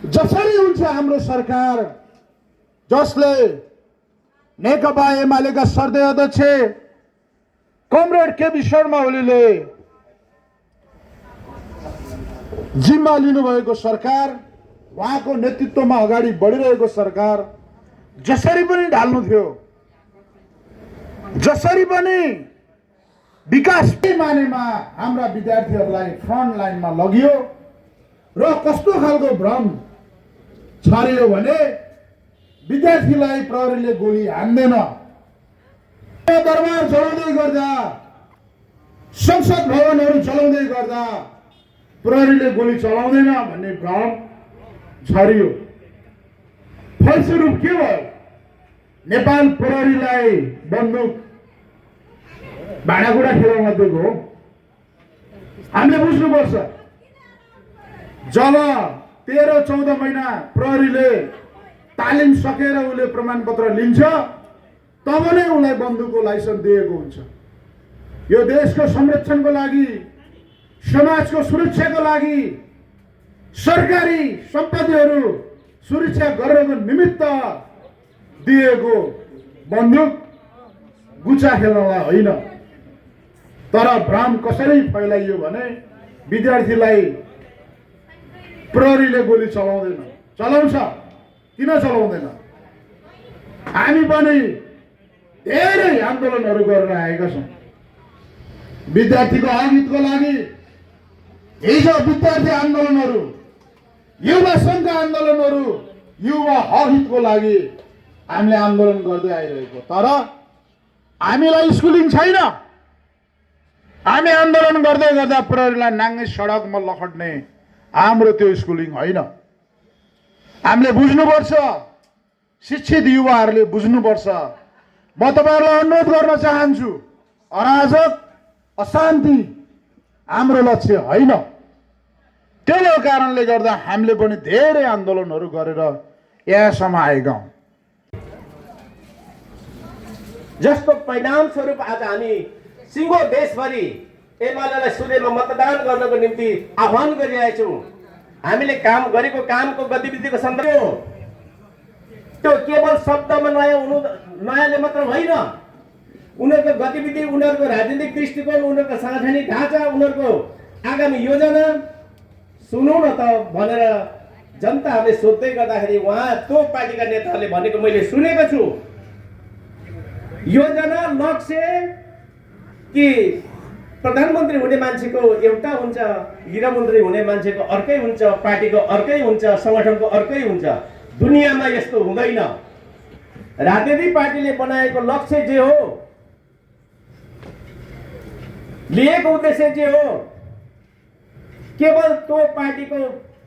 जसरी हुन्छ हाम्रो सरकार, जसले नेकपा एमालेका सर्दै अध्यक्ष कमरेड केपी शर्मा ओलीले जिम्मा लिनुभएको सरकार, उहाँको नेतृत्वमा अगाडि बढिरहेको सरकार जसरी पनि ढाल्नु थियो, जसरी पनि विकासकै मानेमा हाम्रा विद्यार्थीहरूलाई फ्रन्ट लाइनमा लगियो र कस्तो खालको भ्रम छरियो भने विद्यार्थीलाई प्रहरीले गोली हान्दैन, दरबार चलाउँदै गर्दा, संसद भवनहरू चलाउँदै गर्दा प्रहरीले गोली चलाउँदैन भन्ने भ्रम छरियो। फलस्वरूप के भयो? नेपाल प्रहरीलाई बन्दुक भाँडाकुँडा खेलाउन दिएको हो। हामीले बुझ्नुपर्छ, जब 13-14 महिना प्रहरीले तालिम सकेर उसले प्रमाणपत्र लिन्छ तब नै उसलाई बन्दुकको लाइसेन्स दिएको हुन्छ। यो देशको संरक्षणको लागि, समाजको सुरक्षाको लागि, सरकारी सम्पत्तिहरू सुरक्षा गर्नको निमित्त दिएको बन्दुक गुचा खेल्नलाई होइन। तर भ्रम कसरी फैलाइयो भने विद्यार्थीलाई प्रहरीले गोली चलाउँदैन, चलाउँछ, किन चलाउँदैन? हामी पनि धेरै आन्दोलनहरू गरेर आएका छौँ विद्यार्थीको हितको लागि। हिजो विद्यार्थी आन्दोलनहरू, युवा सङ्घका आन्दोलनहरू, युवा हितको लागि हामीले आन्दोलन गर्दै आइरहेको। तर हामीलाई स्कुलिङ छैन। हामी आन्दोलन गर्दै गर्दा प्रहरीलाई नाङ्गे सडकमा लखट्ने हाम्रो त्यो स्कुलिङ होइन। हामीले बुझ्नुपर्छ, शिक्षित युवाहरूले बुझ्नुपर्छ। म तपाईँहरूलाई अनुरोध गर्न चाहन्छु, अराजक अशान्ति हाम्रो लक्ष्य होइन। त्यो कारणले गर्दा हामीले पनि धेरै आन्दोलनहरू गरेर यहाँसम्म आएका हौँ। जसको परिणाम स्वरूप आज हामी सिङ्गो देशभरि एमालेलाई सुनेमा मतदान गर्नको निम्ति आह्वान गरिरहेछौँ। हामीले काम गरेको कामको गतिविधिको सन्दर्भ त्यो केवल शब्दमा नयाँले मात्र होइन, उनीहरूको गतिविधि, उनीहरूको राजनीतिक दृष्टिकोण, उनीहरूको सांगठनिक ढाँचा, उनीहरूको आगामी योजना सुनौ न त भनेर जनताहरूले सोध्दै गर्दाखेरि उहाँ त्यो पार्टीका नेताहरूले भनेको मैले सुनेको छु। योजना, लक्ष्य कि प्रधानमन्त्री हुने मान्छेको एउटा हुन्छ, गृहमन्त्री हुने मान्छेको अर्कै हुन्छ, पार्टीको अर्कै हुन्छ, सङ्गठनको अर्कै हुन्छ। दुनियाँमा यस्तो हुँदैन। राजनीतिक पार्टीले बनाएको लक्ष्य जे हो, लिएको उद्देश्य जे हो, केवल त्यो पार्टीको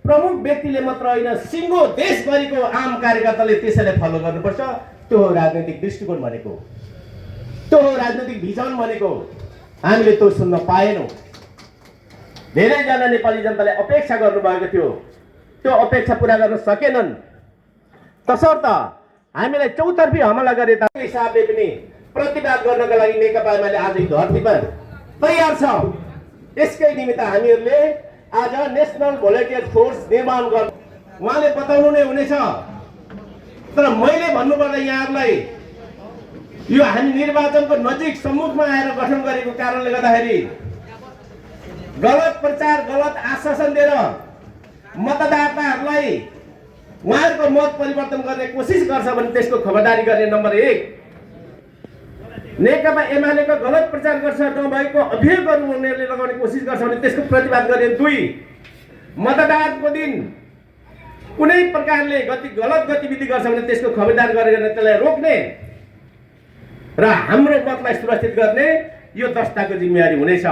प्रमुख व्यक्तिले मात्र होइन, सिङ्गो देशभरिको आम कार्यकर्ताले त्यसैलाई फलो गर्नुपर्छ। त्यो हो राजनीतिक दृष्टिकोण भनेको, त्यो हो राजनीतिक भिजन भनेको। हामीले त्यो सुन्न पाएनौँ। धेरैजना नेपाली जनताले अपेक्षा गर्नुभएको थियो, त्यो अपेक्षा पुरा गर्न सकेनन्। तसर्थ हामीलाई चौतर्फी हमला गरे ताकि हिसाबले पनि प्रतिवाद गर्नका लागि नेकपा एमाले आज धरतीमा तयार छ। यसकै निमित्त हामीहरूले आज नेसनल भोलिन्टियर फोर्स निर्माण गर्नु उहाँले बताउनु नै हुनेछ। तर मैले भन्नुपर्दा यहाँहरूलाई, यो हामी निर्वाचनको नजिक सम्मुखमा आएर गठन गरेको कारणले गर्दाखेरि गलत प्रचार, गलत आश्वासन दिएर मतदाताहरूलाई उहाँहरूको मत परिवर्तन गर्ने कोसिस गर्छ भने त्यसको खबरदारी गर्ने नम्बर 1। नेकपा एमालेको गलत प्रचार गर्छ, नभएको अभियोगहरू उनीहरूले लगाउने कोसिस गर्छ भने त्यसको प्रतिवाद गर्ने 2। मतदानको दिन कुनै प्रकारले गलत गतिविधि गर्छ भने त्यसको खबरदारी गरेर त्यसलाई रोक्ने र हाम्रो मतलाई सुरक्षित गर्ने यो दस्ताको जिम्मेवारी हुनेछ।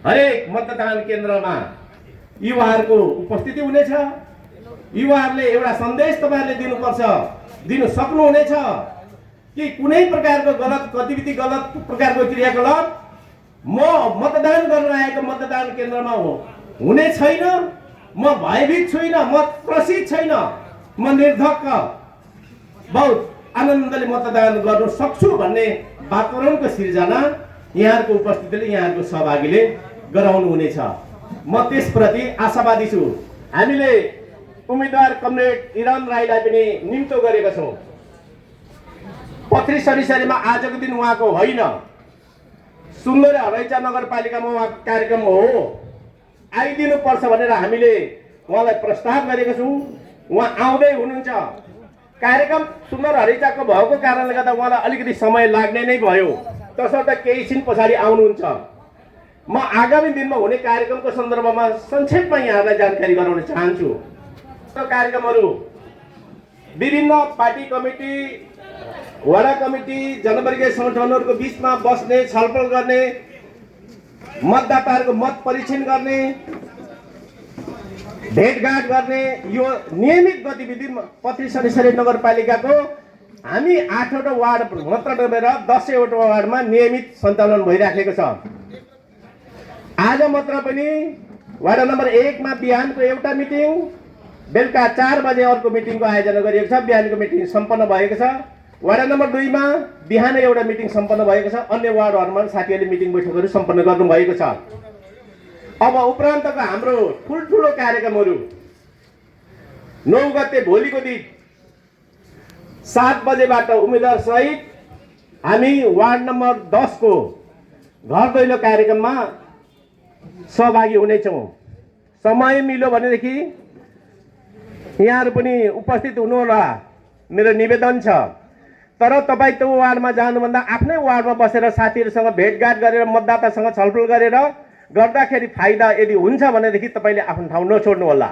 हरेक मतदान केन्द्रमा युवाहरूको उपस्थिति हुनेछ। युवाहरूले एउटा सन्देश तपाईँहरूले दिनुपर्छ, दिनु सक्नुहुनेछ कि कुनै प्रकारको गलत गतिविधि, गलत प्रकारको क्रियाकलाप म मतदान गर्न आएको मतदान केन्द्रमा हुने छैन, म भयभीत छैन, म त्रसित छैन, म निर्धक्क बहुत आनन्दले मतदान गर्न सक्छु भन्ने वातावरणको सिर्जना यहाँहरूको उपस्थितिले, यहाँहरूको सहभागीले गराउनु हुनेछ। म त्यसप्रति आशावादी छु। हामीले उम्मेदवार कमरेड इरन राईलाई पनि निम्तो गरेका छौँ। पत्री सरिसरीमा आजको दिन उहाँको होइन, सुन्दर हरैचा नगरपालिकामा उहाँको कार्यक्रम हो, आइदिनुपर्छ भनेर हामीले उहाँलाई प्रस्ताव गरेका छौँ। उहाँ आउँदै हुनुहुन्छ। कार्यक्रम सुन्दर हरैचाको भएको कारणले गर्दा उहाँलाई अलिकति समय लाग्ने नै भयो, तसर्थ केही छिन पछाडि आउनुहुन्छ। म आगामी दिनमा हुने कार्यक्रमको सन्दर्भमा संक्षेपमा यहाँलाई जानकारी गराउन चाहन्छु। कार्यक्रमहरू विभिन्न पार्टी कमिटी, वडा कमिटी, जनवर्गीय सङ्गठनहरूको बिचमा बस्ने, छलफल गर्ने, मतदाताहरूको मत परीक्षण गर्ने, भेटघाट गर्ने, यो नियमित गतिविधि पत्री सरिसरी नगरपालिकाको हामी 8वटा वार्ड मात्र डुबेर 10वटा वार्डमा नियमित सञ्चालन भइराखेको छ। आज मात्र पनि वार्ड नम्बर 1 मा बिहानको एउटा मिटिङ, बेलुका 4 बजे अर्को मिटिङको आयोजना गरिएको छ। बिहानको मिटिङ सम्पन्न भएको छ। वार्ड नम्बर 2 मा बिहान एउटा मिटिङ सम्पन्न भएको छ। अन्य वार्डहरूमा साथीहरूले मिटिङ बैठकहरू सम्पन्न गर्नुभएको छ। अब उपरान्तको हाम्रो ठुल्ठुलो कार्यक्रमहरू 9 गते भोलिको दिन 7 बजेबाट उम्मेदवार सहित हामी वार्ड नम्बर 10 को घर दैलो कार्यक्रममा सहभागी हुनेछौँ। समय मिल्यो भनेदेखि यहाँहरू पनि उपस्थित हुनुहोला, मेरो निवेदन छ। तर तपाईँ त्यो वार्डमा जानुभन्दा आफ्नै वार्डमा बसेर साथीहरूसँग भेटघाट गरेर मतदातासँग छलफल गरेर गर्दाखेरि फाइदा यदि हुन्छ भनेदेखि तपाईँले आफ्नो ठाउँ नछोड्नुहोला।